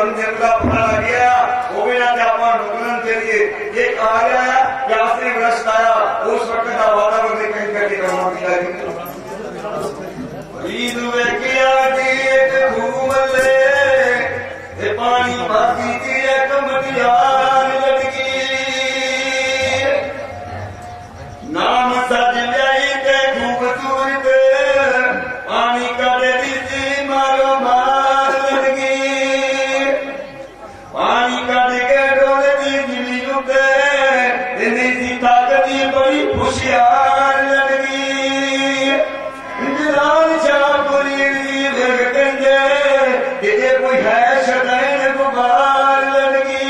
वरुण देव का पता लग गया वो भी ना आपका नुकसान के लिए ये कहा गया है कि आखिरी वर्ष आया उस वक्त का वातावरण कहीं करके करना ईद वे किया जी एक घूमले ये पानी बाकी थी एक मटियार लड़की नाम सज गई के खूबसूरत पानी का दी मारो मार लड़की पानी का के डोले दी दिली लुके दिली सी ताकत बड़ी होशियार लड़की इंद्रान शाहपुरी भगतंगे ये कोई है शदैन गुबार लड़की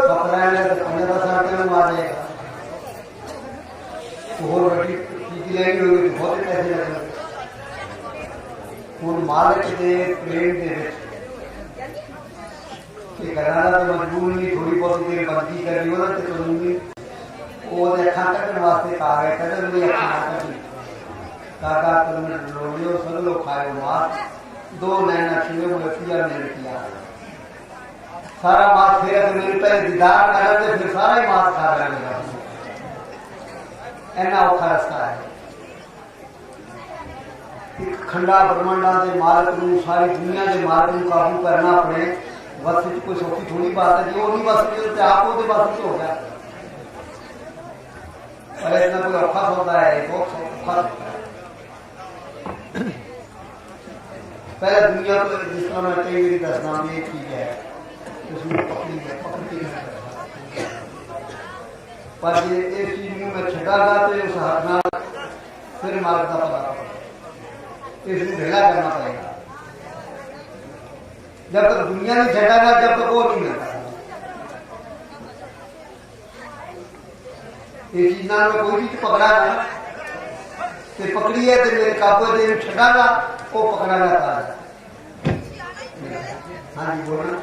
खपरा ने 15 साल के में मार जाएगा और बड़ी चीज लेनी होगी तो बहुत पैसे लगेंगे ਹੁਣ ਮਾਲਕ ਦੇ ਪ੍ਰੇਮ ਦੇ ਵਿੱਚ ਇਹ ਘਰਾਂ ਦਾ ਮਜਬੂਰ ਨਹੀਂ ਥੋੜੀ ਬਹੁਤ ਦੇਰ ਬੰਦੀ ਕਰਨੀ ਉਹਨਾਂ ਤੇ ਕਾਨੂੰਨੀ ਉਹਦੇ ਅੱਖਾਂ ਕੱਢਣ ਵਾਸਤੇ ਕਹਾ ਗਿਆ ਕਹਿੰਦੇ ਮੇਰੀ ਅੱਖਾਂ ਕੱਢੀ ਕਾਕਾ ਤੁਮ ਲੋੜਿਓ ਸਭ ਲੋग ਖਾਇਓ ਮਾਸ दो नैना छुए मुझे पिया मैंने किया सारा मास फिर अगर मेरे पहले दीदार कर दे फिर सारा ही मास खा लेगा इन्ना औखा रास्ता है एक खंडा ब्रह्मांडा के मालक नूं सारी दुनिया के मालक नूं काबू करना पड़े बस कोई सौखी थोड़ी बात है जी वो नहीं बस तो आप वो बस हो गया पर इतना कोई औखा होता है बहुत औखा पहले दुनिया को जिस तरह मैं कई मेरी दसना में एक चीज है उसमें पकड़ी पर ये इस चीज में मैं छटागा तो उस हाथ ना फिर मार्ग का पता इसमें ढेला करना पड़ेगा जब तक दुनिया नहीं छटागा जब तक वो नहीं मिलता ये चीज ना में कोई चीज पकड़ा है तो पकड़ी है तो मेरे काबू दे छटागा वो पकड़ा जाता है हाँ जी बोलना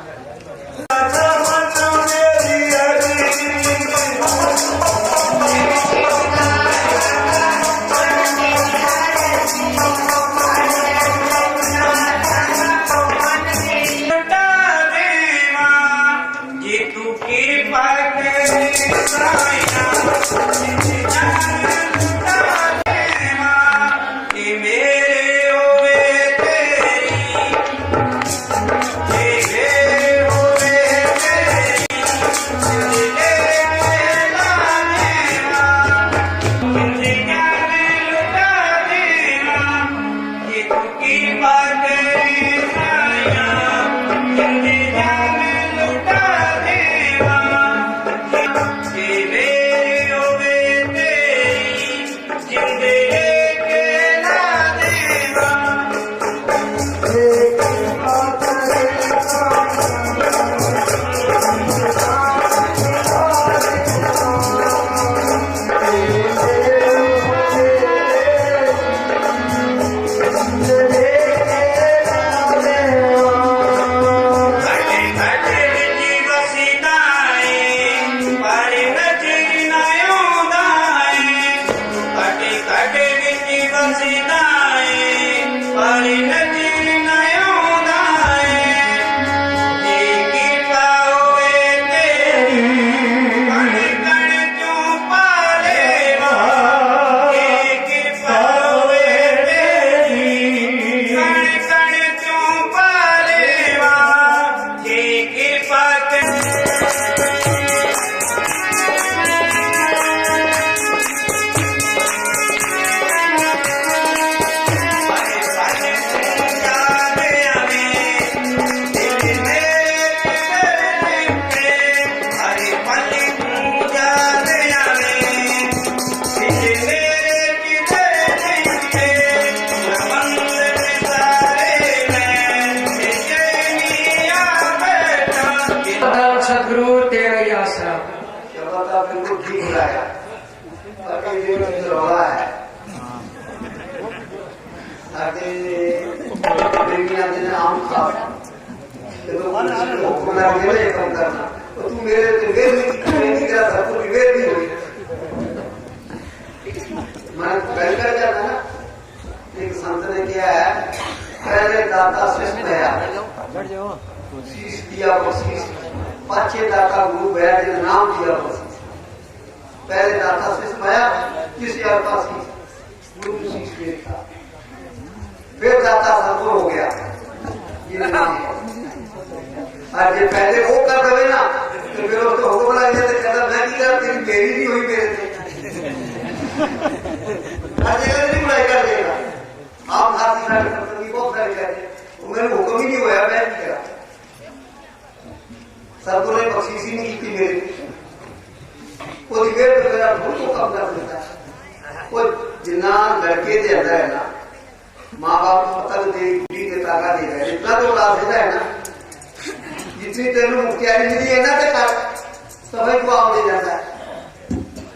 सभी को आम ले जाता है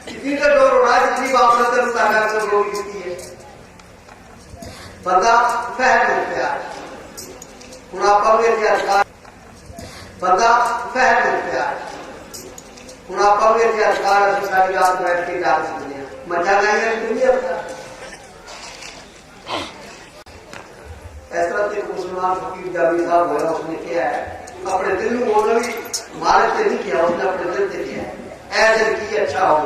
इतनी तो डोर उड़ा जितनी बाप ने तेरे ताकत से गोली की है बंदा फहम होता है हूँ आप अधिकार बंदा फहम होता है हूँ आप अधिकार सारी रात बैठ के जा सकते हैं मजा नहीं है दुनिया का इस तरह से मुसलमान फकीर जामी साहब होया उसने किया है अपने दिल में बोलना भी मारे से नहीं किया उसने अपने दिल से किया है ऐसे की अच्छा हो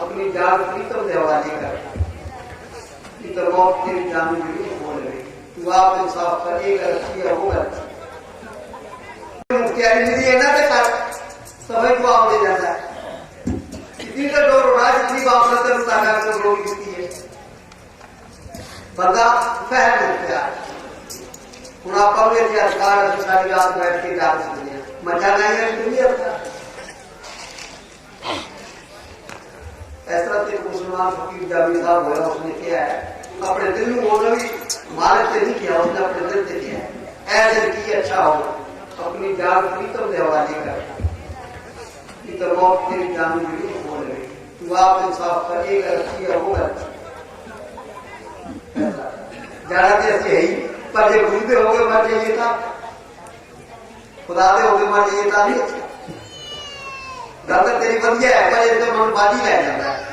अपनी जान प्रीतम से हवाले कर तो मौत तेरी जान भी बोल रही तू आप इंसाफ कर एक अच्छी है वो अच्छी मुख्तियारी मिली है ना कर सभी को आम ले जाता है इतनी तो डोर उड़ा जितनी बाप ने तेरे ताकत से गोली की है बंदा फहम होता है हूँ आप अधिकार सारी रात बैठ के जा सकते हैं मजा नहीं है दुनिया का इस तरह से मुसलमान फकीर जामी साहब होया उसने किया है अपने दिल में बोलना भी मारे से नहीं किया उसने अपने दिल से किया है ऐसे की अच्छा हो अपनी जान प्रीतम से हवाले कर तो मौत तेरी जान भी बोल रही तू आप इंसाफ कर एक अच्छी है वो अच्छी जाना तो ऐसे है ही पर जो भूलते हो गए मर जाइए था खुदा दे हो गए मर जाइए था नहीं गल तो तेरी वधिया है पर ये तो मन बाजी लै जाता है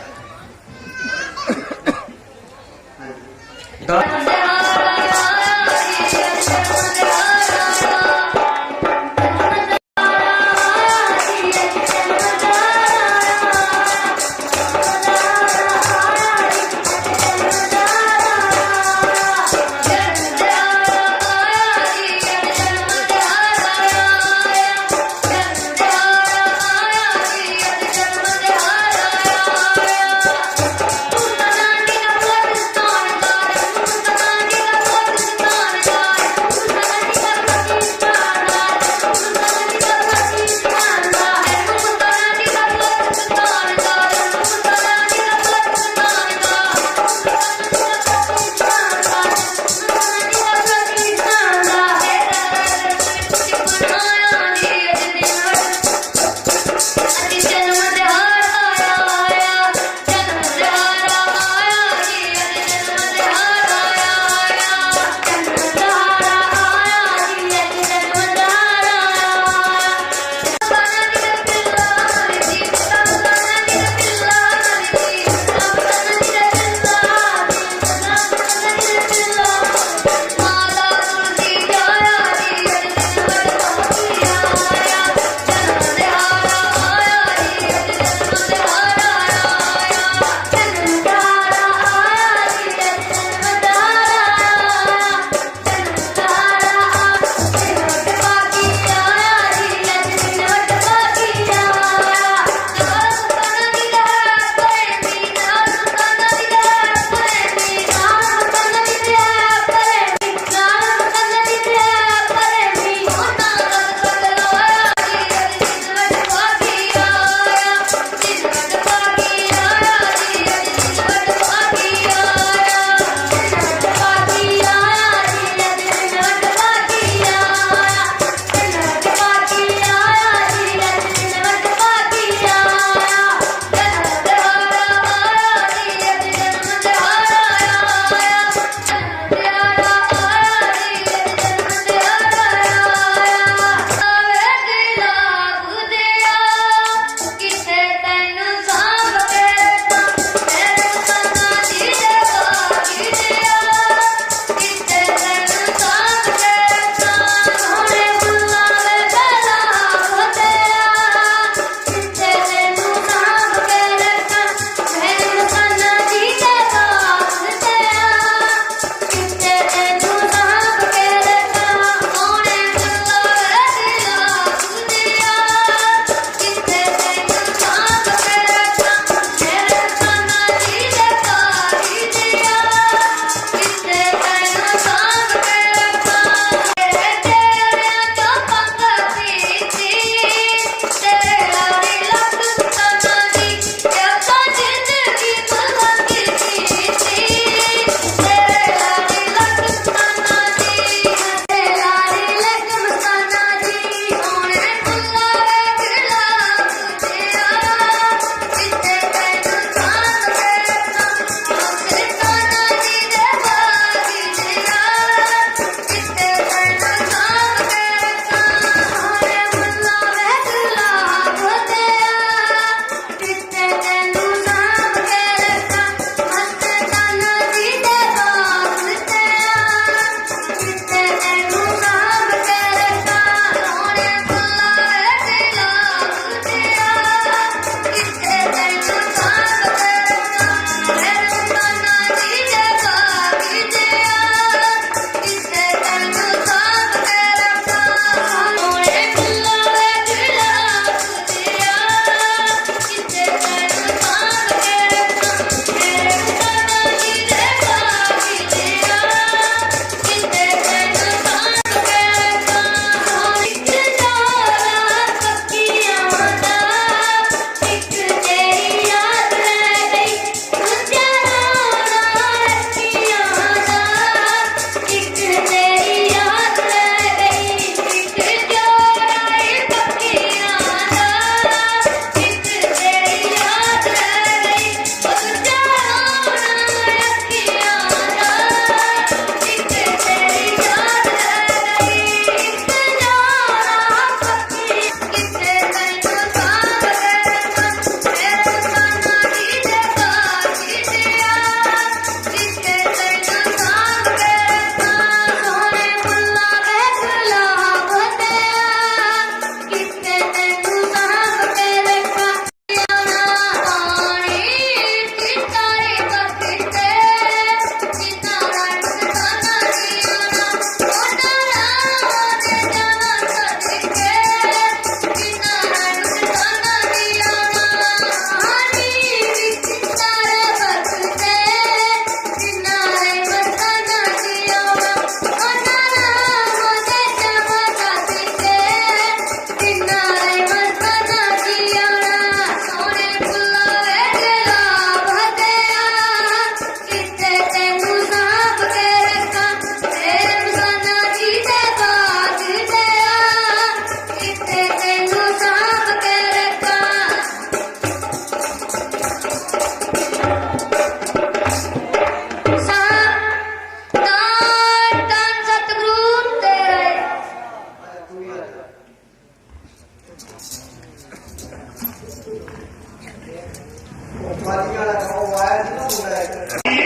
बाजियां लगाओ आया जी ना बोला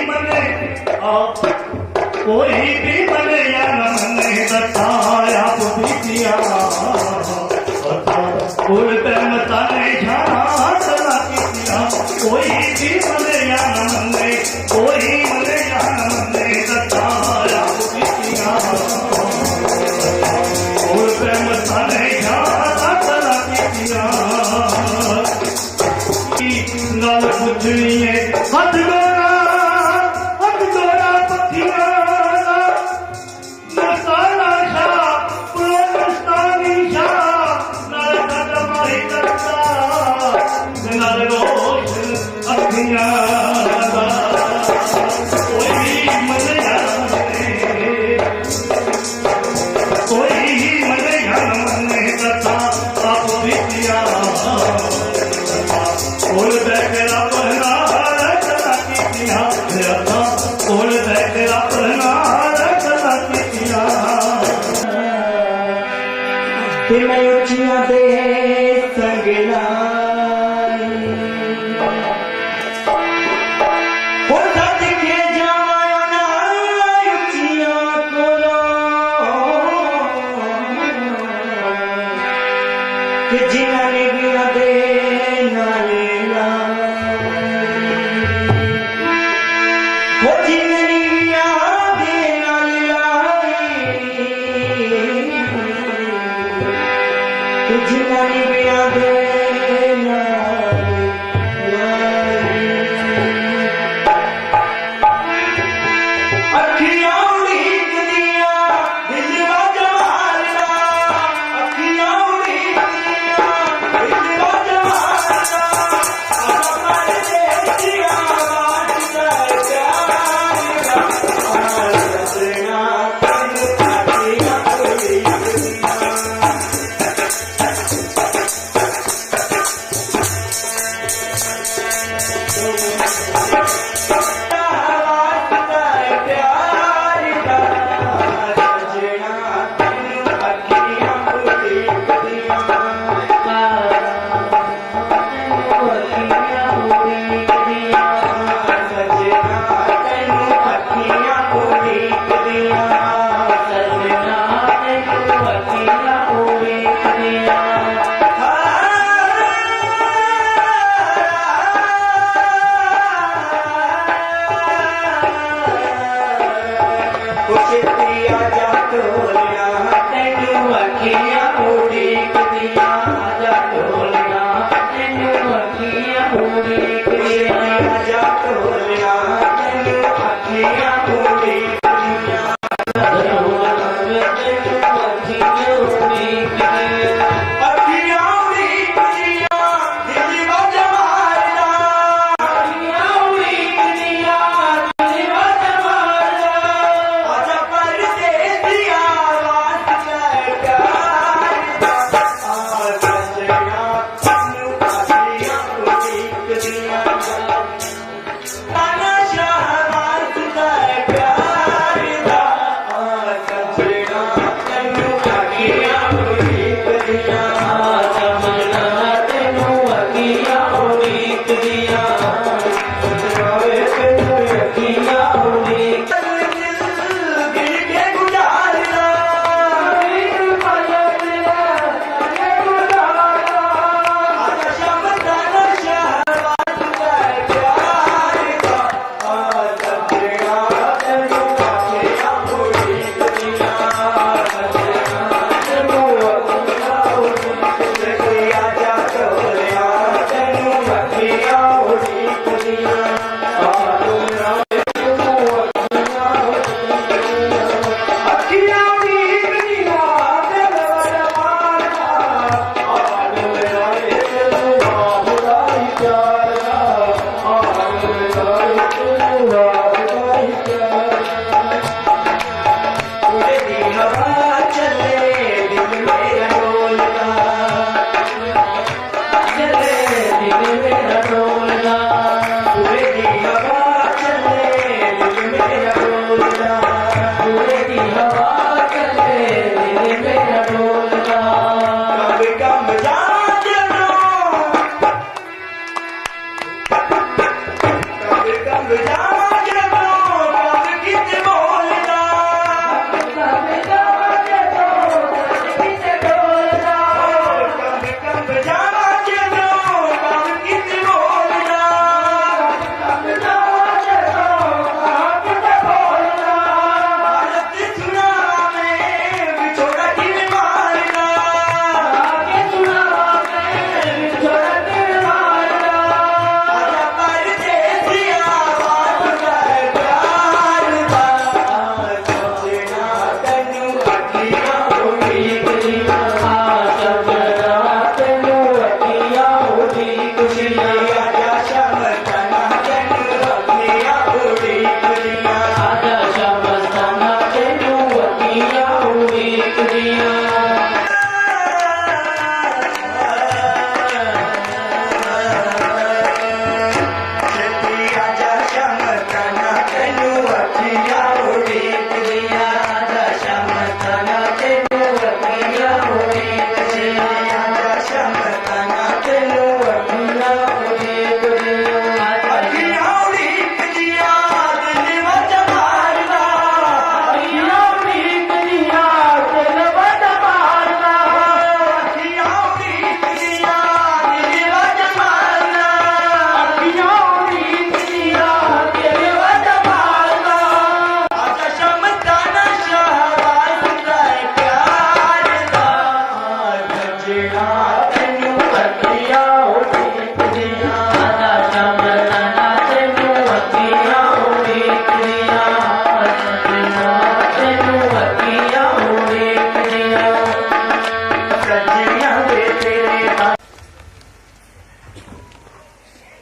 मने आप कोई भी मने या न मने बताया बुद्धिया कुल पे मताने झात लाकिया कोई भी मने या न मने कोई मने या न मने बताया बुद्धिया कुल पे मताने झात लाकिया गल पुछनी है हथ गोरा पथिया नसाला शाह पुलस्तानी शाह नल कदमाई करता नल रोशन अखियां कोई मलया कोई मलया मने कथा आप विद्या कोल बैठा पहना रखना किया कोल बैठा पहना रखना किया मैं उचिया दे संगला जिन्होंने बिया दे नाले वो जिन्होंने बिया दे नाले जिन्होंने बिया दे अखियां उड़ीक दिया दिलवा जमाला अखियां उड़ीक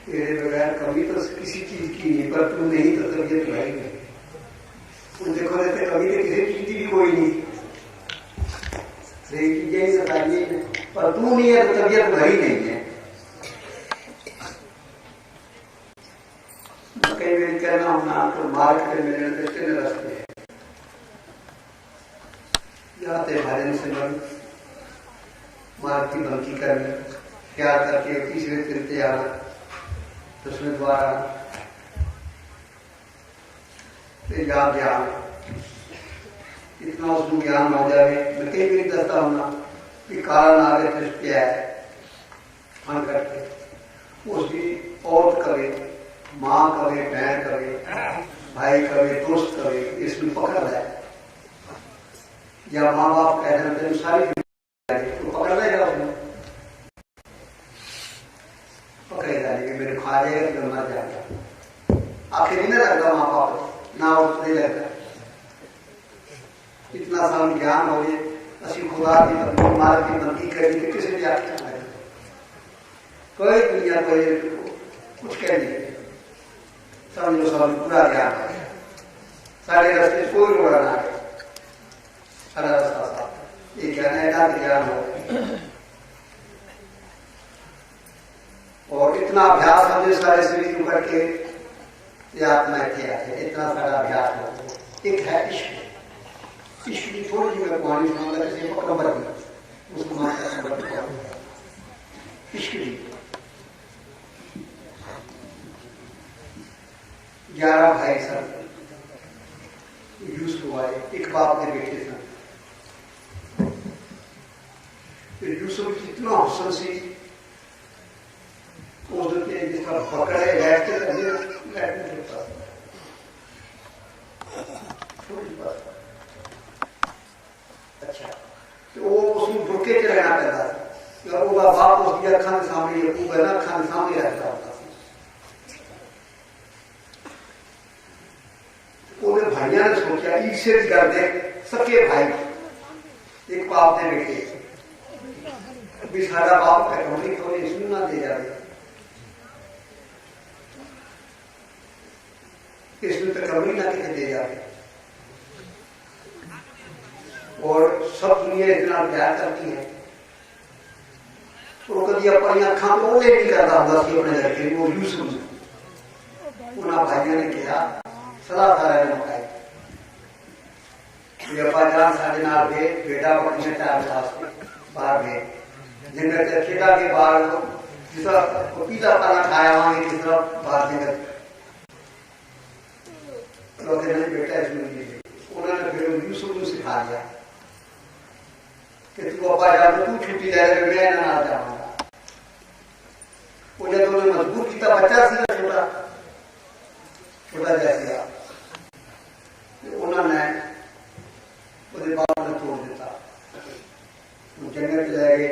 तेरे बगैर कभी तो किसी चीज की नहीं, पर तू नहीं तो तबीयत भाई नहीं। उन देखो रहते कभी तो किसी चीज की भी कोई नहीं, चीजें ही बताइए, पर तू नहीं है तो तबीयत भाई नहीं है। कई बार कहना हूं ना तो मार्ग के मिलने देते न रस्ते जाते भजन से बन मार्ग की बंकी करने क्या करके तीसरे तृतीय आना तो उसमें द्वारा ज्ञान ज्ञान इतना उसमें ज्ञान हो जाए। मैं कई बार कहता हूं ना कि कारण आगे दृष्टि है मन करके उसकी औरत करे, माँ करे, बहन करे, भाई करे, दोस्त करे, इसमें पकड़ है या माँ बाप कह रहे हैं सारी तो पकड़ लेगा उसमें, पकड़े जाएंगे मेरे खा जाएगा तो मर जाएगा। आखिर नहीं लगता माँ बाप ना उठ नहीं लगता। इतना साल ज्ञान हो गए असि खुदा की मार्ग की बंदी करी कि किसी भी आख्या कोई दुनिया कोई कुछ कह नहीं समझो सब पूरा ज्ञान है। सारे रास्ते कोई रोड़ा ना है, सारा रास्ता साफ ये ज्ञान है ज्ञान हो। और इतना अभ्यास हमने सारे शरीर करके ये आत्मा किया है, इतना सारा अभ्यास हो। एक है इश्क, इश्क की थोड़ी सी मैं कहानी सुनाऊंगा जैसे पकड़ उसको इश्क की 11 भाई सब यूसुफ आए, एक बाप के बेटे थे। यूसुफ कितना हुस्न सी उसके जिसका पकड़े बैठते अच्छा तो वो उसमें बुरके के रहना पैदा था। वो बाप उसकी अखा के सामने अखा के सामने रहता होता। उन्हें भाइयों ने सोचा ईर्ष्या कर दे सके भाई एक बाप ने बेटे भी सारा बाप है कमरी थोड़ी इसमें ना दे जाए, इसमें तो कमरी ना कितने दे जाए। और सब दुनिया इतना प्यार करती है वो कभी अपनी अखा को नहीं करता होगा कि अपने लड़के वो यूसुफ उन्हें भाइयों ने किया सलाह सारा ने मुकाई जान साढ़े नाल भे बेटा पकड़ने टाइम बाहर भे जिनके खेड़ा के बाहर जिस तरह पपीता पाना खाया वहां किस तरह बाहर जगत लोग बेटा इसमें उन्होंने फिर यूसुफ को सिखा दिया कि तू अपा जा तू छुट्टी ले ले मैं ना जाऊंगा। वो जब उन्होंने मजबूर किया बच्चा सी छोटा छोटा जैसा उन्होंने उसके बाप ने तोड़ दिता, जंगल ले गए।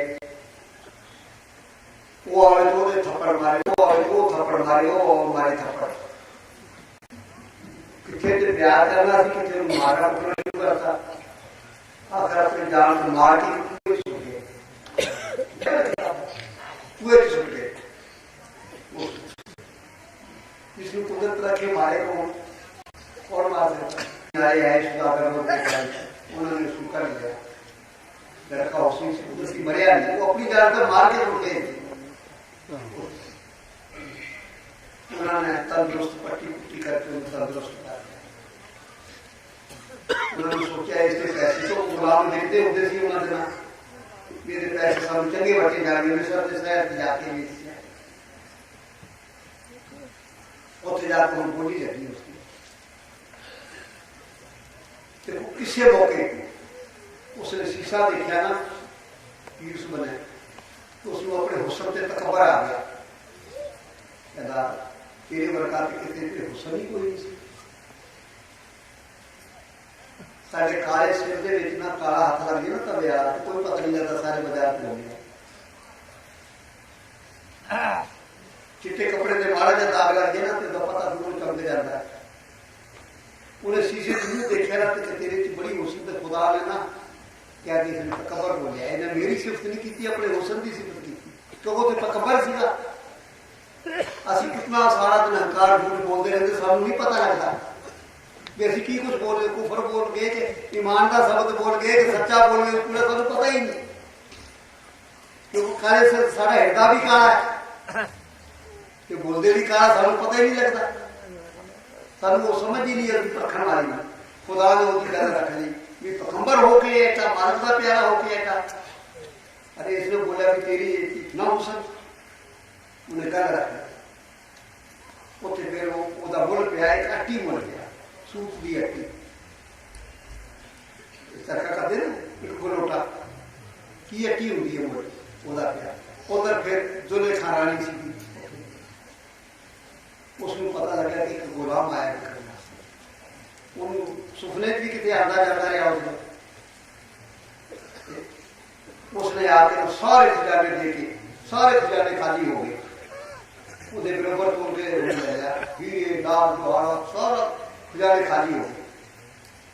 वो आए तो थप्पड़ मारे, वो आए तो थप्पड़ मारे, वो मारे थप्पड़ कितने प्यार करना सी कितने मारना शुरू करता। आखिर अपने जान को मार के छूट गए, छूट गए। जिसने कुदरत रखे मारे को और मार देता उन्होंने सूखा लिया लड़का उसी से उसकी मर्या नहीं, वो अपनी जान पर मार के उठे उन्होंने तंदुरुस्त पट्टी पुट्टी करके उनको तंदुरुस्त कर दिया। उन्होंने सोचा इसके पैसे तो गुलाम देते होते सी उन्होंने देना मेरे पैसे सब चंगे बच्चे जाएंगे मैं सब शहर जाके उत्थे जाकर उन बोली जाती उसकी किसी मौके उसने शीशा देखा ना यूसुफ ने तो उसमें अपने हुस्न से तकबर आ गया कहता तेरे बरकत कितने हुस्न ही कोई नहीं साढ़े काले सिर के इतना काला हाथ लग गया ना तब यार कोई पता नहीं लगता सारे बाजार में हो गया माड़ा जिहा दाग लग जाए ना तो पता दूर चमक जाता है। उन्हें शीशे च मुंह देखा ना तो तेरे च बड़ी हुसन ते खुदा ने ना क्या कि इसने तकबर बोलिया, इन्हें मेरी सिफत नहीं की, अपने हुसन की सिफत की, क्योंकि तो तकबर सीगा। असि कितना सारा दिन हंकार झूठ बोलते रहते, सानू नहीं पता लगता कि असि की कुछ बोल गए, कुफर बोल गए कि ईमान का शब्द बोल गए कि सच्चा बोल गए, पूरा सानू पता ही नहीं। क्योंकि काले से सारा हिरदा भी काला है कि बोलते भी काला, सानू पता ही नहीं लगता। सानू वो समझ ही नहीं आती परखण वाली ना। खुदा ने उसकी गल रख ली भी पैगंबर होके ऐसा, मानव का प्यारा होके ऐसा। अरे इसने बोला कि तेरी इतना हुसन, उन्हें गल रख ली। उत्थे फिर वो मुल पिया, एक अट्टी मुल पिया, सूप की अट्टी चरखा करते ना एक गलोटा की अट्टी होती है मुल ओदा पिया। उधर फिर जुलेखा रानी सी, उसको पता लगा कि एक गुलाम आया करना, उन सुपने भी कितने आता जाता रहा उसने आके तो सारे खजाने देके सारे खजाने खाली हो गए। ਉਹਦੇ ਬਰਾਬਰ ਤੋਂ ਕੇ ਲਿਆ ਹੀਰੇ ਨਾਮ ਦੁਆਰਾ ਸਾਰਾ ਖਜ਼ਾਨੇ ਖਾਲੀ ਹੋ ਗਏ।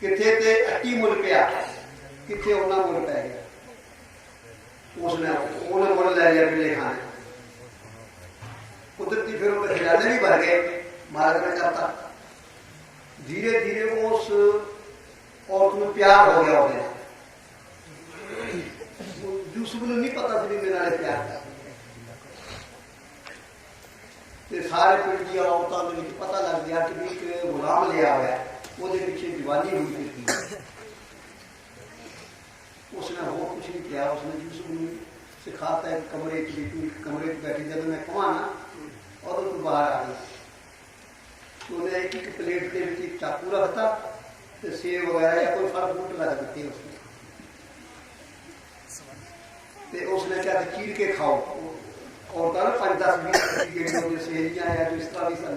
ਕਿੱਥੇ ਤੇ ਅੱਟੀ ਮੁੱਲ ਪਿਆ, ਕਿੱਥੇ ਉਹਨਾਂ ਮੁੱਲ ਪੈ ਗਿਆ। ਉਹਨੇ ਮੁੱਲ ਲੈ ਲਿਆ ਬਿੱਲੇ ਖਾਨ। ਕੁਦਰਤੀ ਫਿਰ ਉਹ ਖਜ਼ਾਨੇ ਵੀ ਭਰ ਗਏ। ਮਾਲਕ ਨੇ ਕਰਤਾ धीरे धीरे उस औरत में प्यार हो गया। यूसुफ ने नहीं पता सी मेरे नाल प्यार का, सारे पिंड दी औरतों के पता लग गया कि एक गुलाम लिया हुआ है, वो पिछे जवानी हुई थी। उसने हो कुछ नहीं किया, उसने यूसुफ ने सिखाता है कमरे कमरे बैठी, जब मैं कहा ना और तू बाहर आ गई। उन्हें एक प्लेट के एक चाकू रखता तो सेब वगैरह या कोई फल फ्रूट रख देते उसने। उसने क्या चीर के खाओ, और 5-10-20 सहेलियां या जो इस तरह भी सन,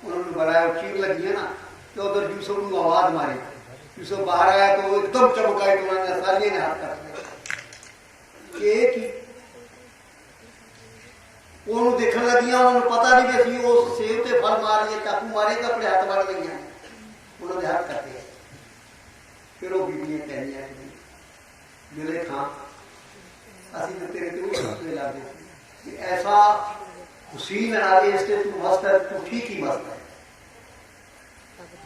उन्होंने बनाया चीर लगी है ना तो उधर यूसुफ को आवाज मारी। यूसुफ बाहर आया तो एकदम चमकाई, तो उन्होंने सारिया ने हाथ कर दिया। ਉਹਨੂੰ ਦੇਖਣ ਲੱਗੀਆਂ, ਉਹਨਾਂ ਨੂੰ ਪਤਾ ਨਹੀਂ ਕਿ ਅਸੀਂ ਉਹ ਸੇਬ ਤੇ ਫਲ ਮਾਰੀਏ, ਚਾਕੂ ਮਾਰੇ ਤਾਂ ਆਪਣੇ ਹੱਥ ਵੜ ਗਈਆਂ, ਉਹਨਾਂ ਦੇ ਹੱਥ ਕੱਟੇ। ਫਿਰ ਉਹ ਬੀਬੀਆਂ ਕਹਿੰਦੀਆਂ ਜਿਹੜੇ ਖਾਂ ਅਸੀਂ ਤਾਂ ਤੇਰੇ ਤੇ ਉਹ ਹੱਸਦੇ ਲੱਗਦੇ कि ऐसा हुसैन आगे इससे तू मस्त है, तू ठीक ही मस्त है।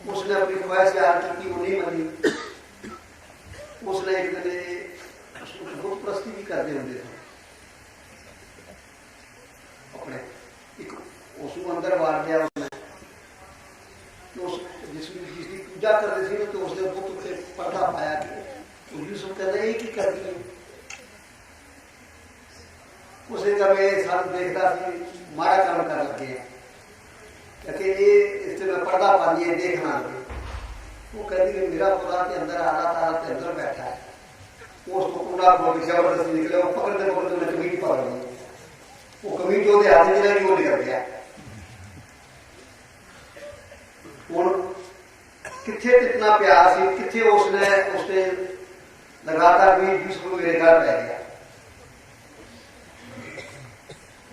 उसने अपनी ख्वाहिश यार की, वो नहीं मनी। उसने एक दिन बुत प्रस्ती भी करते होंगे थे अपने, एक उसको अंदर वार दिया उसने, तो जिसकी पूजा करते थे तो उसने बुत पे पर्दा पाया। तो यूसुफ कहते एक ही कर दिए। उसे जब ये साल देखता माड़ा काम कर लगे कि ये इससे मैं पर्दा पा लिया देखना लगे। वो कहती कि मेरा खुदा के अंदर आला ताला के अंदर बैठा है। वो उसको कुंडा बोल जबरदस्ती निकले, वो पकड़ते पकड़ते कमीज पकड़ ली। वो कमीज जो हाथ में लगी वो निकल गया। किथे कितना प्यार सी, किथे उसने लगातार भी यूसुफ मेरे घर रह गया।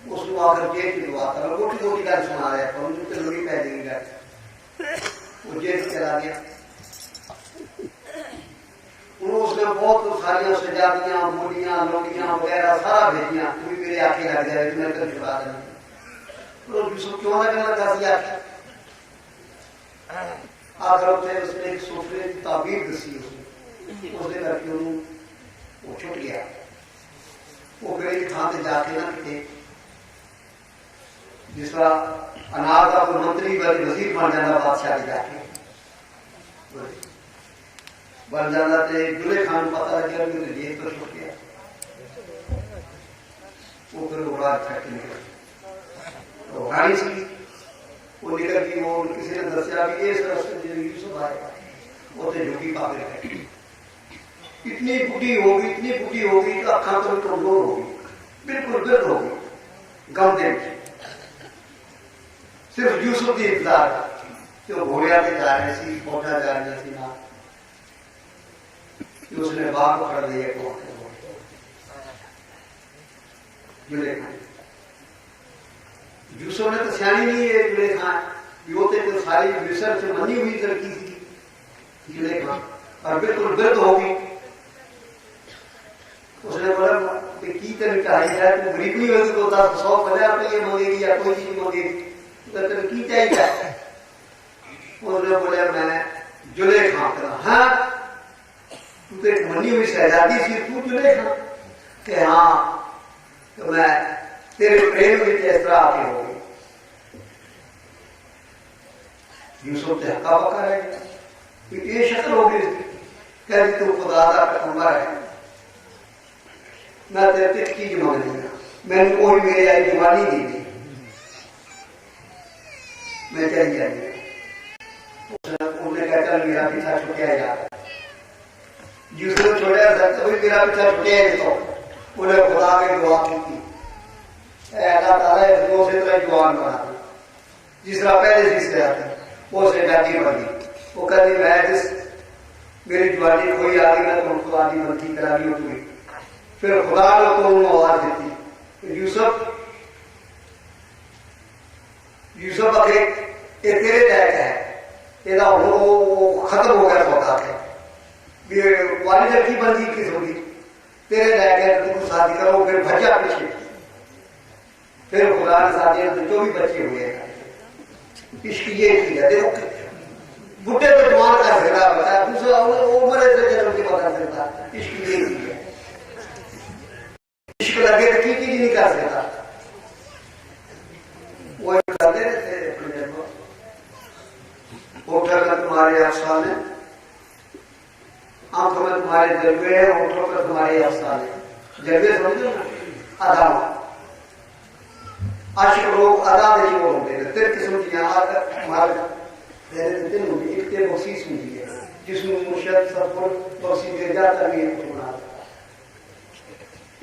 उसको आकर जेल की दुआ कर, मोटी मोटी गल सुना रहा था, उनकी लंबी पै जाएगी गल। वो जेल चला गया। उसने बहुत सारिया सजादियां, बोलियां, लोलियां वगैरह सारा भेजिया, तू भी मेरे आके लग जाए, मैं तेरे छुड़ा देना। तो यूसुफ क्यों लगने लगा सी आके? आखिर उसने एक सोफे की ताबीर दसी, उसने करके वो छुट गया। वो फिर एक थां से जाके ना किते जिस तरह अनाज का कोई मंत्री वजीर बन जाता बादशाह के जाके बन जाता, तो दुल्हे खान पता लग गया मेरे जेल तो छुट गया। वो फिर बड़ा अच्छा निकल तो रानी सी वो निकल गई। वो किसी ने दसिया भी इस रास्ते यूसुफ आएगा, वो तो झुकी पाके रखे। इतनी बुढ़ी होगी, इतनी बुढ़ी होगी कि अखा तो कमजोर होगी, बिल्कुल बिल्कुल होगी गम दे। सिर्फ यूसुफ की इंतजार जो घोड़िया के जा रहे सी, फौजा जा रही थी ना, उसने बाप पकड़ लिया यूसुफ ने तो सियाणी नहीं है जुलेखा भी वो तो सारी रिसर्च मनी हुई लड़की थी जुलेखा और बिल्कुल वृद्ध होगी। उसने बोला कि की तेन चाहिए तू गरीब नहीं होगी तो 150 मांगेगी या कोई चीज मांगेगी तो तेन की चाहिए। उसने बोला मैं जुलेखा करा हाँ तू तो एक मनी हुई शहजादी सी तू जुलेखा कि हाँ तो मैं तेरे प्रेम में इस तरह आके हो गई। यूसुफ से हक्का पक्का रह गया ये शक्ल होगी कह दी तू खुदा का पैगंबर है मैं तेरे से चीज मांग लूंगा मैंने कोई मेरे आई जवानी दी थी मैं चली जाएगी। उन्होंने कहा चल मेरा पीछा छुट्टिया यार यूसुफ छोड़ा सकता भी मेरा पीछा छुट्टिया तो उन्हें खुदा के दुआ की अल्लाह ताला इस दो से तरह जवान बना दी जिस तरह पहले से आते वो से जाती बनी वो कहती मैं जिस मेरी जवानी कोई आ गई मैं तो खुदा की बंदी करा दी तुम्हें फिर खुदा ने तो उन्होंने आवाज दी यूसुफ आखे ये तेरे लायक है ਇਹਦਾ ਉਹ खत्म हो गया सौदा है भी वाली लड़की बंदी किस होगी तेरे लायक है तुम शादी करो फिर भजा पीछे फिर खुदा ने शादी जो भी बच्चे हुए हैं इश्क ये चीज है देखो बुढ़े तो जवान कर सकता बता दूसरा उम्र से जन्म की बता सकता इश्क ये चीज है इश्क लगे तो की चीज नहीं कर सकता वो करते रहते होठों में तुम्हारे अफसाने आंखों में तुम्हारे जज्बे है होठों पर तुम्हारे अफसाने जज्बे समझो ना अदा आशिक लोग अदा नहीं बोलते तेरे किस्म की हमारे दिन होगी एक तेरे बख्शीश होती है जिसमें मुर्शद सबको बख्शी दे जाता भी एक बना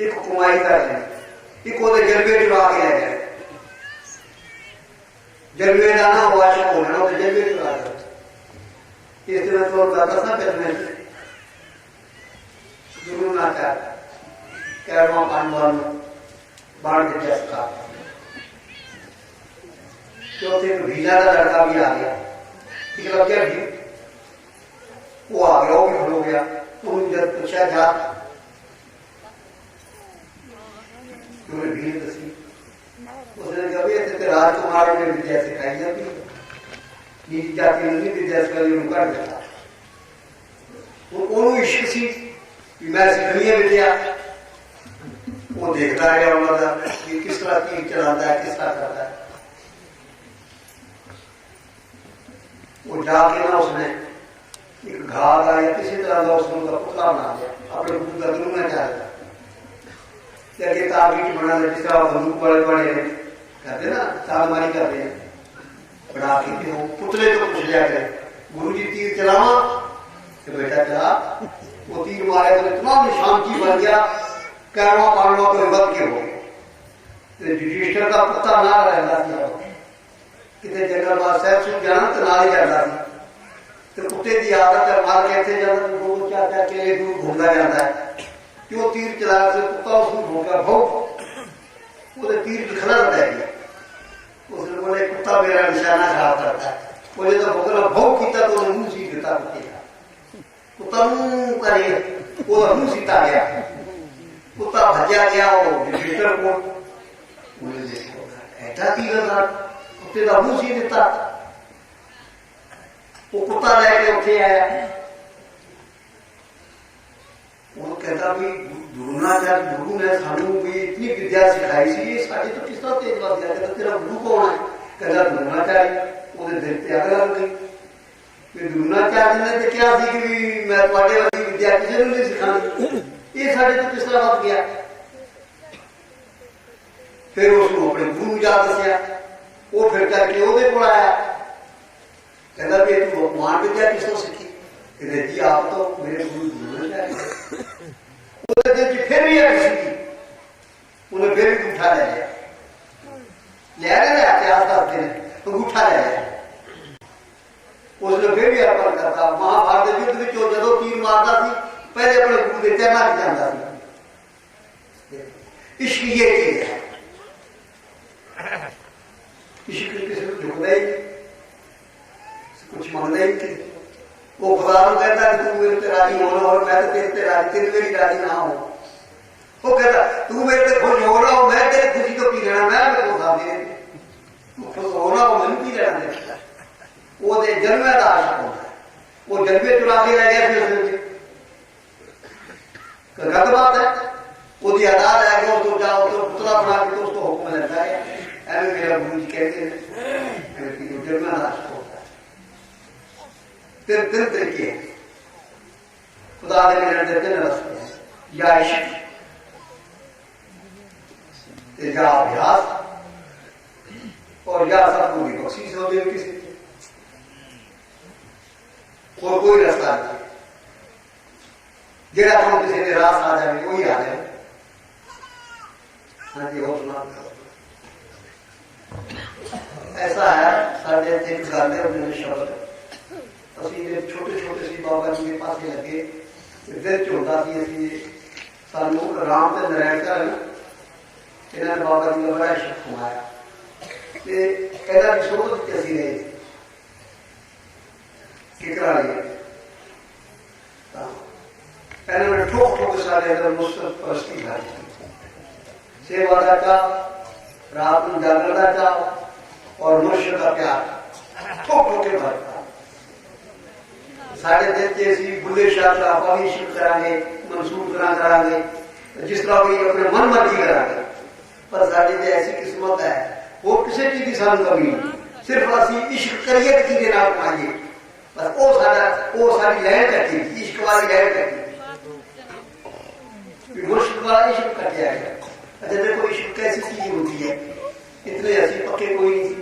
एक कुमाई कर रहे एक वो जज्बे चुरा के आ गए जज्बे दाना वाशिक होना तो जज्बे चुरा गए इस तरह तो दादा सा पहले गुरु नाचा कैरवा पानवान बाढ़ के जैसा चौथे भीजा का लड़का भी आ गया ठीक है क्या भी वो आ गया वो भी खड़ो गया उन्होंने जब पूछा जा उन्होंने भीड़ दसी उसने कहा राजकुमार ने विद्या सिखाई जाती नीति जाति नहीं विद्या सिखाई उनका देता उन्होंने इश्क सी मैं सीखनी है विद्या वो देखता है उन्होंने कि किस तरह तीर चलाता है किस तरह करता है वो जाके ना उसने एक घाव का या किसी तरह का उसने उनका पुतला बना दिया अपने गुरु का गुरु में चाह दिया ताबीज बना दिया जिस तरह बंदूक बड़े बड़े करते ना चालमारी करते हैं बना के वो पुतले तो पूछ लिया करे गुरु जी तीर चलावा तो बेटा चला वो तीर मारे तो इतना निशान की बन गया कैरवा पांडवा को बद के हो गए युधिष्ठिर का पता ना रहता कितने जंगल बाद साहब से जाना तो ना ही जाता तो कुत्ते की आदत है मार के थे जाता तो दो चार चार के दूर घूमता जाता है क्यों तीर चलाने से कुत्ता उसको घूमकर भोग वो तीर की खलर रहेगी उसने बोले कुत्ता मेरा निशाना खराब करता है बोले तो भोगना भोग किया तो मुंह सीख देता कुत्ते का कुत्ता मुंह करे वो मुंह सीता गया कुत्ता भजा गया वो विजिटर को बोले देखो ऐसा तीर था कुत्ते का मुंह सी देता वो कुत्ता लेके उठे आया वो कहता भी द्रोणाचार्य गुरु ने सानू भी इतनी विद्या सिखाई सी ये साड़ी तो किस तरह तेज बात कहता तेरा गुरु कौन है कहता द्रोणाचार्य वो दिल त्याग लग गई द्रोणाचार्य ने तो क्या सी कि मैं तुम्हारे वाली विद्या किसी ने नहीं सिखानी ये साड़ी तो किस तरह बात गया फिर उसको अपने गुरु जा दसिया वो फिर करके ਉਹਦੇ ਕੋਲ आया कहता भी तू भगवान विद्या किसको सीखी कहते जी आप तो मेरे गुरु द्रोणाचार्य फिर भी सीखी उन्हें फिर भी अंगूठा ले लिया इतिहास करते हैं अंगूठा ले लिया उसने फिर भी अर्पण करता महाभारत युद्ध में जो तीर मारता थी पहले अपने गुरु के तैना जाता थी इश्क ये चीज है गुरु जी कहते हैं कि जन्मा राष्ट्र होता है। तीन तरीके हैं खुदा ने मिलने के 3 रास्ते हैं, या इश्क, या अभ्यास, और या सबको भी बख्शीश हो गई किसी और कोई रास्ता नहीं जेड़ा हम किसी ने रास आ जाए वही आ जाए। हाँ जी, और सुना ऐसा है साढ़े 3 साल में शब्द असं छोटे छोटे सी बाबा जी के पास लगे दिल च होता सानू राम ते नारायण का इन्होंने बाबा जी का बड़ा इश्क फरमाया कहना भी सोच के असी रहे कि करा लिए इन्होंने ठोक ठोक सारे अंदर मुस्तक परस्ती खाई सेवा का चाह, रात में जागरण का चाह और मुर्शिद का प्यार ठोक ठोक के भरता साढ़े दिन से असी बुले शाह का आप भी इश्क करांगे मंसूर करांगे जिस तरह भी अपने मन मर्जी करांगे पर साड़ी तो ऐसी किस्मत है वो किसी चीज की सानू कमी नहीं, सिर्फ असी इश्क करिए तो कि पाइए बस वो सारी लहर कटी इश्क वाली लहर कटी मुश्किल वाला इश्क कट जाएगा। अच्छा देखो इश्क कैसी चीज होती है, इतने ऐसी पक्के कोई नहीं थी।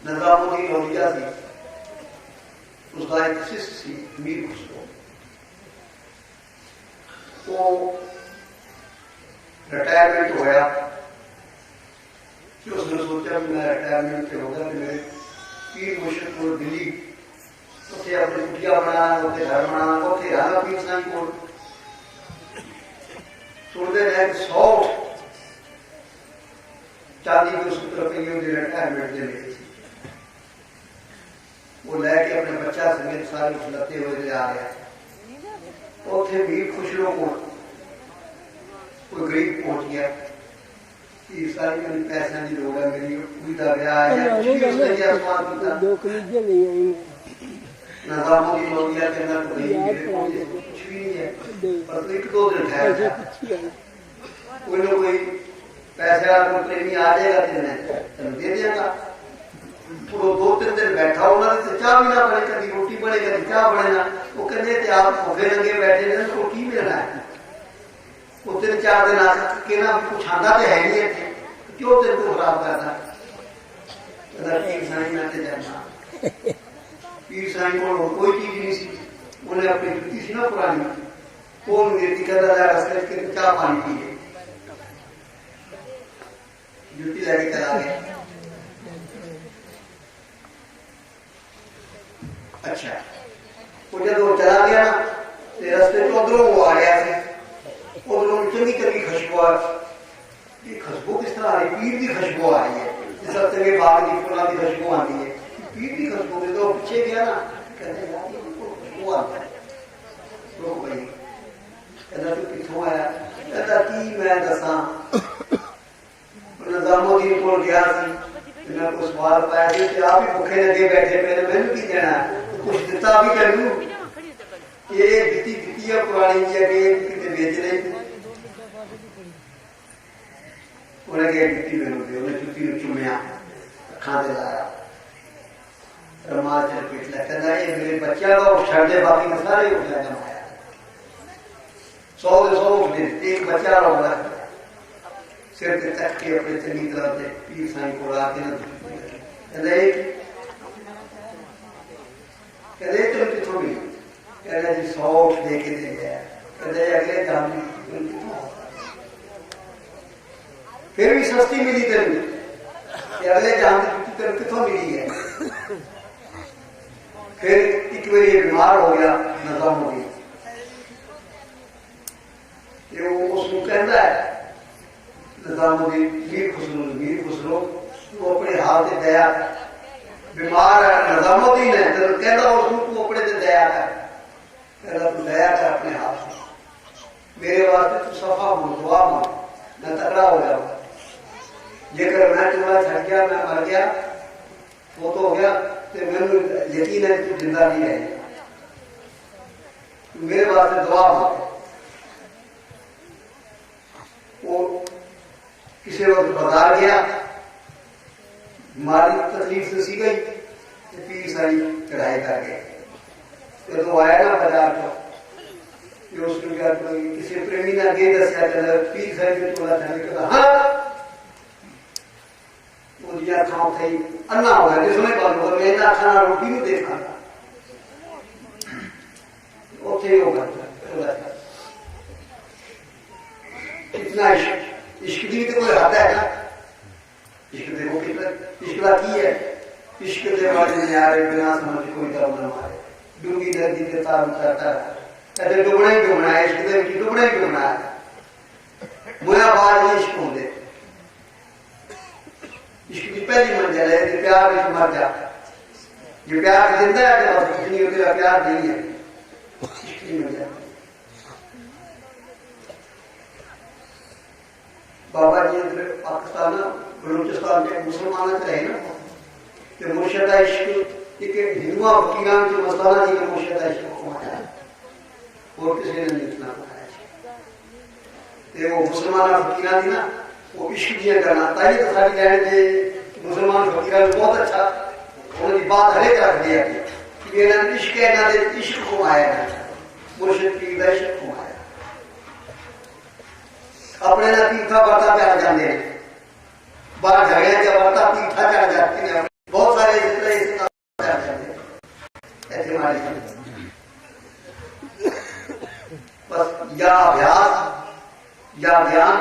निजामुद्दीन औलिया थी, उसका एक शिष्य थी मीर खुसरो, वो रिटायरमेंट होया कि उसने सोचा कि मैं रिटायरमेंट से होगा तो मेरे पीर मुर्शिद को दिल्ली उसे अपनी कुटिया बनाना उसे घर बनाना उसे रहना पीर साईं को सुनते रहे 100 चांदी के सूत्र रुपये रिटायरमेंट दे रही थी। वो लैके अपने बच्चा समेत सारे खिलाते हुए आ गया। उसे भी खुशरों को कोई गरीब पहुंच गया कि सारी मेरी पैसा की लोड़ है, मेरी कुड़ी का ब्याह है निजामुद्दीन औलिया कहना तो नहीं कुछ भी नहीं है पर 1-2 दिन ठहर कोई ना कोई पैसे वाला प्रेमी आ जाएगा तेन दे देगा। वो 2-3 दिन बैठा उन्होंने चाह भी ना बने, कभी रोटी बने कभी चाह बने ना। वो कहते आप भूखे नंगे बैठे ने तो की मिलना है। वो 3-4 दिन आ के ना कुछ आंदा तो है नहीं है, क्यों तेरे को खराब करना। पीर साईं मैं जाना पीर साईं को कोई चीज नहीं सी, उन्हें अपनी जुती सी ना पुरानी वो नीति करता रस्ते चाह पानी पी जुटी लैके चला गया। अच्छा वो जब चला गया ना रस्ते उधरों वो आ गया उधरों चंगी चंगी खुशबू ये खुशबू किस तरह आ रही, पीर की खुशबू आ रही है जिस तरह के बाग की फूलों की खुशबू आती है। पीर की खुशबू में तो पीछे गया ना कहते खुशबू आता है तो भाई कहता तू कितों आया, कहता कि मैं दसा निजामुद्दीन को गया मैं कुछ सवाल पाया कि आप ही भुखे लगे बैठे पहले मैंने की देना कुछ दिता भी कर लू ये दिती है पुरानी जी अगे कितने बेच रही उन्हें कहा जुत्ती मैनू दे, उन्हें जुत्ती चुमिया अखा से लाया रमाल चल पेट लिया कहना ये मेरे बच्चा का उठ छड़ दे बाकी मैं सारे उठ लगा माया 100 के 100 उठ दे एक बच्चा रहा सिर के तक के अपने चंगी तरह से पीर साईं को आके ना कहते तुम कितों भी कहना जी 100 उठ दे के दे गया कहते अगले काम फिर भी सस्ती मिली तेन अगले जान तेन कितों मिली है। फिर एक बार ये बीमार हो गया निजामुद्दीन उसको कहता है निजामुद्दीन मीर खुसरो वो अपने हाथ से दया बीमार है निजामुद्दीन है तो कहता उसको अपने से दया कर कहता तू दया कर अपने हाथ से मेरे वास्ते तू सफा हो दुआ मांग मैं तकड़ा हो जाऊंगा जेकर मैं तुम्हारा छट गया मैं मर गया वो तो हो गया तो मैंने यकीन है तू जिंदा नहीं है मेरे वास्ते दुआ मांग। वो किसी वक्त बाजार गया मारी तकलीफ तो सी गई, पीर सारी चढ़ाई कर गए। जो आया ना बाजार को, उसने क्या किसी प्रेमी ने अगे दसिया चल पीर सारी जो चोला चल हाँ अखा थी अन्ना हो गया जिसने बंद हो गया अखा रोटी नहीं देखा उसे होगा इतना इश्क की तो कोई हद है ना। इश्क देखो कितना इश्क की है। इश्क के बारे में यार बिना समझ कोई दम न मारे डूंगी नदी के तार उतरता है डुबना ही डुबना है। इश्क के डुबना ही डुबना है। मुया बाज इश्क होंगे इश्क की पहली मंजिल है जो प्यार में मर जाता है। जो प्यार जिंदा है तो कुछ नहीं होता प्यार नहीं है। इश्क की मंजिल बाबा जी पाकिस्तान बलूचिस्तान के मुसलमानों से रहे ना कि मुर्शदा इश्क एक हिंदुआ फकीरां की मस्ताना जी के मुर्शदा इश्क को माया और किसी ने नहीं इतना बताया। वो मुसलमान फकीरां थी ना वो इश्क दिया करना ताकि तो सारी लैंड के मुसलमान फकीरां बहुत अच्छा उन्होंने बात हरेक रख दिया कि इन्होंने इश्क है ना इश्क को माया मुर्शिद पीर का इश्क को माया अपने ना तीर्था बर्ता चढ़ जाते हैं बाहर झगड़े के बर्ता तीर्था चढ़ जाते हैं। बहुत सारे चढ़ जाते हैं ऐसे हमारे बस या अभ्यास या ज्ञान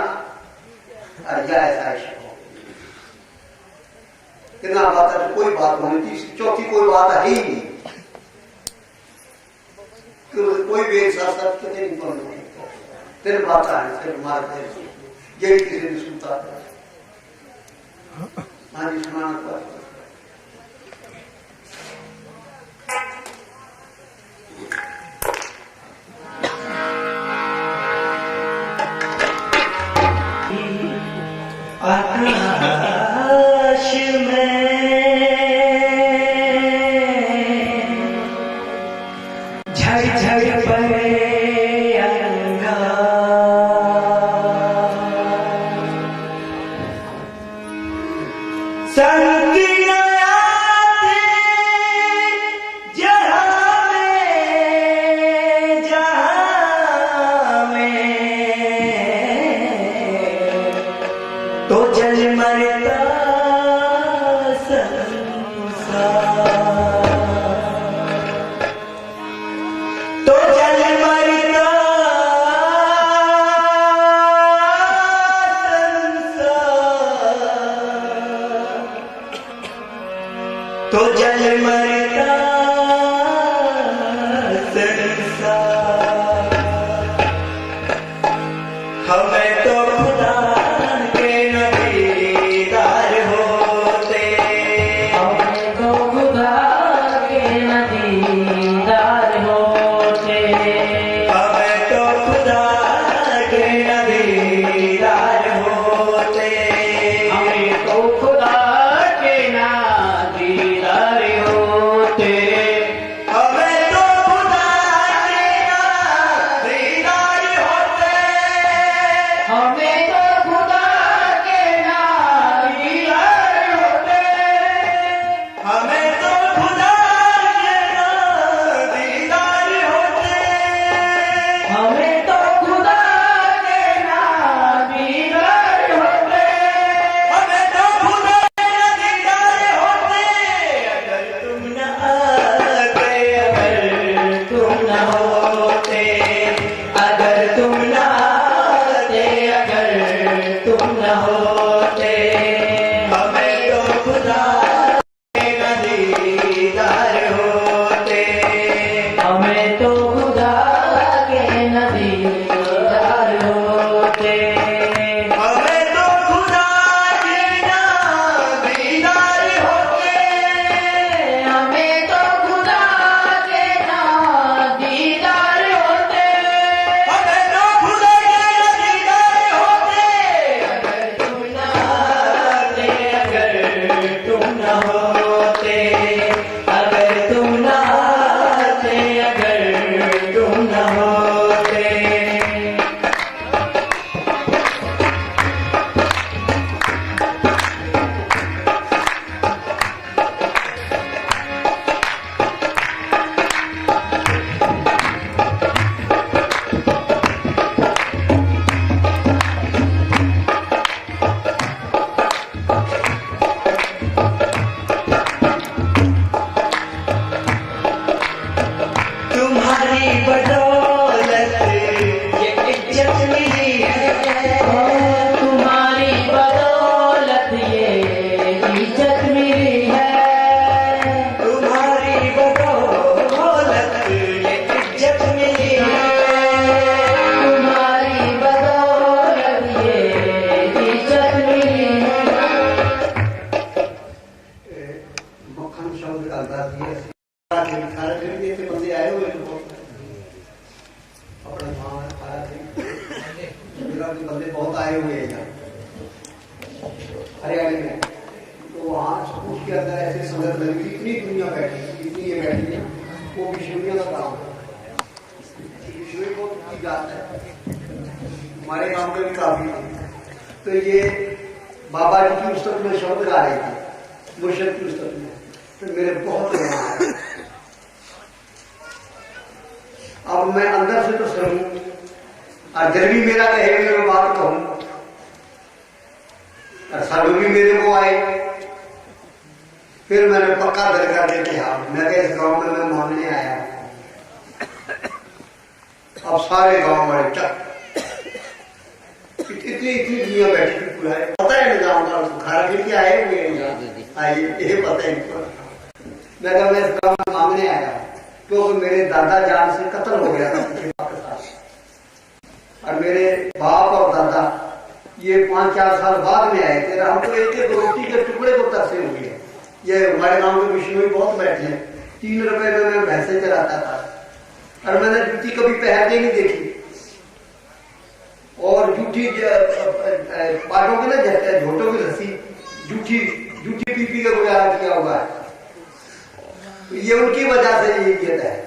और या ऐसा इश्क हो कितना बात है। कोई बात होनी थी चौथी कोई बात है ही नहीं कोई भी एक साथ साथ कितने नहीं पढ़ फिर बात है फिर मारते यही किसी ने सुनता था। हाँ जी सुनाना आकाश में झड़ झड़ पड़े तो जल मरता संसार तो जल मरता संसार तो जल मरता संसार हमें तो खुदा खुदा के ना दीदार होते हरियाणा में, तो वहाँ उसके अंदर ऐसे संगत लगी, इतनी दुनिया बैठी, इतनी ये बैठी है, वो विष्णुइयों का काम है। विष्णु को की जाता है, हमारे गांव में भी काफी है। तो ये बाबा जी की पुस्तक में शब्द गा रहे थे, मुर्शद की पुस्तक में, तो मेरे बहुत रोना आया। अब मैं अंदर से तो शर्मू, और जब भी मेरा कहे मैं बात कहूं, और सब भी मेरे को आए, फिर मैंने पक्का दरगाह दे के हाँ मैं इस गांव में मैं मांगने आया। अब सारे गांव वाले चक, इतनी दुनिया बैठी थी पूरा, पता है ना गाँव का खारा फिर के आए हुए आइए, ये पता है इनको। मैं कहा मैं इस गाँव में मांगने आया क्योंकि मेरे दादा जान से कत्ल हो गया था और मेरे बाप और दादा ये 5-4 साल बाद में आए थे। हम तो एक रोटी के टुकड़े को तरसे हुए। ये हमारे गांव के विष्णु बहुत बैठे हैं, 3 रुपए में मैं भैंसे चलाता था और मैंने जूती कभी पहनते नहीं देखी, और जूठी पाटों की ना झोटों की रस्सी जूठी पीपी का गुजारा किया हुआ है। तो ये उनकी वजह से ये किया है।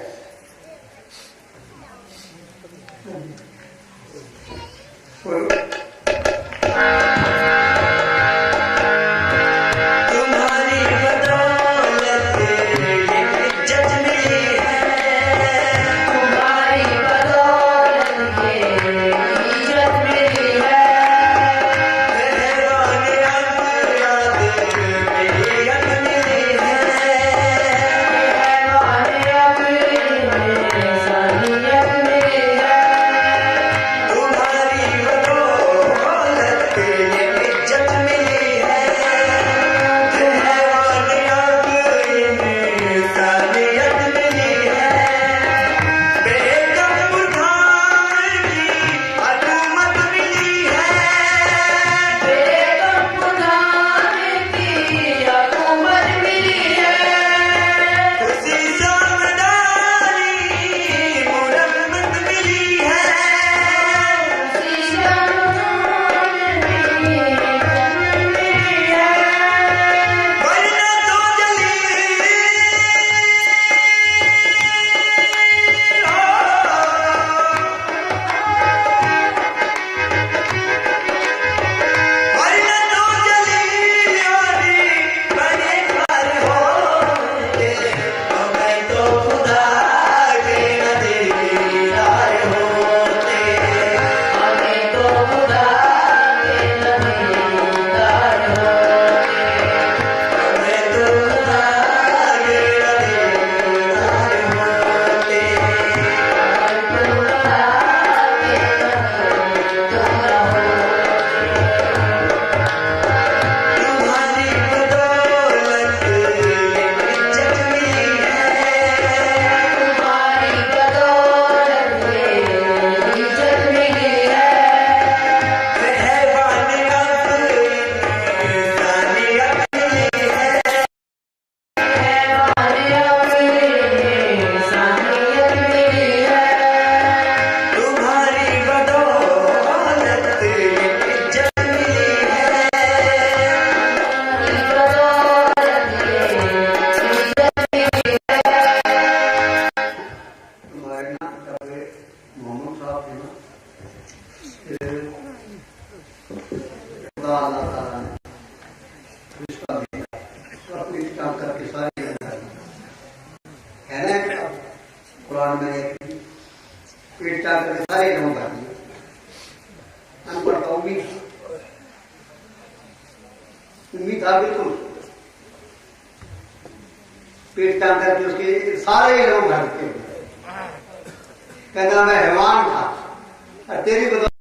कुरान में पेट चार करके सारे लोग आती है, अनपढ़ का उम्मीद था बिल्कुल पेट चार करके उसके सारे लोग भरते कहना मैं हैवान था और तेरी बदौलत